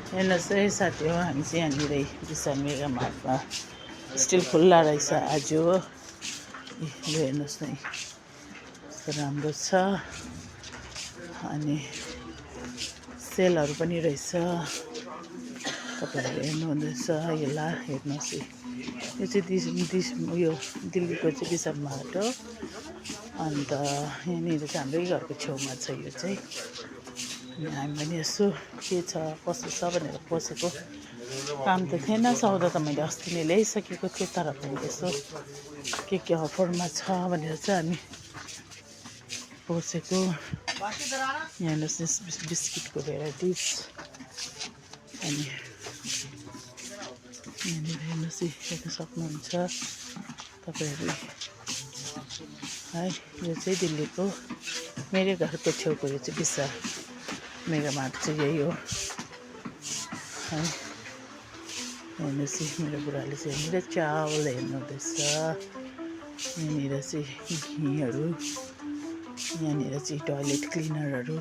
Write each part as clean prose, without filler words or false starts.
हेर्नुहोस् है साथी हो, हामी चाहिँ यहाँनिरै विशाल मेगा मार्टमा स्टिल खुल्ला रहेछ आज हो। हेर्नुहोस् न कस्तो राम्रो छ। अनि सेलहरू पनि रहेछ, तपाईँहरूले हेर्नुहुँदैछ। यसलाई हेर्नुहोस् है, यो चाहिँ उयो दिल्लीको चाहिँ विशाल मार्ट हो। अन्त यहाँनिर चाहिँ हाम्रै घरको छेउमा छ यो चाहिँ। अनि हामी पनि यसो के छ कसो छ भनेर पसेको। काम त थिएन, सौदा त मैले अस्ति नै ल्याइसकेको थिएँ, तर पनि यसो के अफरमा छ भनेर चाहिँ हामी पसेको। यहाँ हेर्नुहोस् बिस्किटको भेराइटिज। अनि यहाँनिर हेर्नुहोस् हेर्न सक्नुहुन्छ तपाईँहरू है। यो चाहिँ दिल्लीको मेरै घरको छेउको यो चाहिँ विशाल मेगा मार्ट चाहिँ यही हो है। हेर्नुहोस् मेरो बुढाले चाहिँ यहाँनिर चावल हेर्नुहुँदैछ। यहाँनिर चाहिँ घिउहरू, यहाँनिर चाहिँ टोयलेट क्लिनरहरू,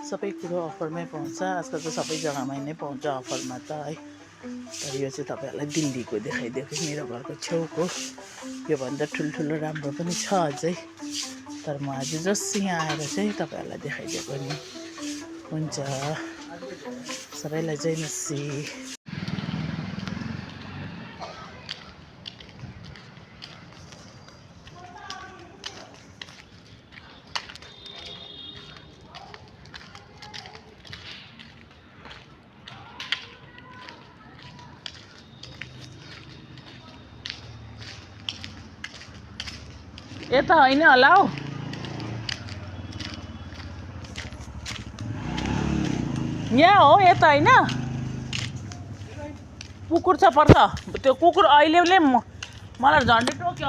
सबै कुरो अफरमै पाउँछ। आजकल त सबै जग्गामा नै पाउँछ अफरमा त है। तर यो चाहिँ तपाईँहरूलाई दिल्लीको देखाइदिएको, मेरो घरको छेउको। योभन्दा ठुल्ठुलो राम्रो पनि छ अझै, तर म आज जस्ट यहाँ आएर चाहिँ तपाईँहरूलाई देखाइदिएको नि। हुन्छ, सबैलाई जय मसी। यता होइन होला हौ, यहाँ हो यता होइन। कुकुर छ पर्छ, त्यो कुकुर अहिले मलाई झन्डै टोक्यो।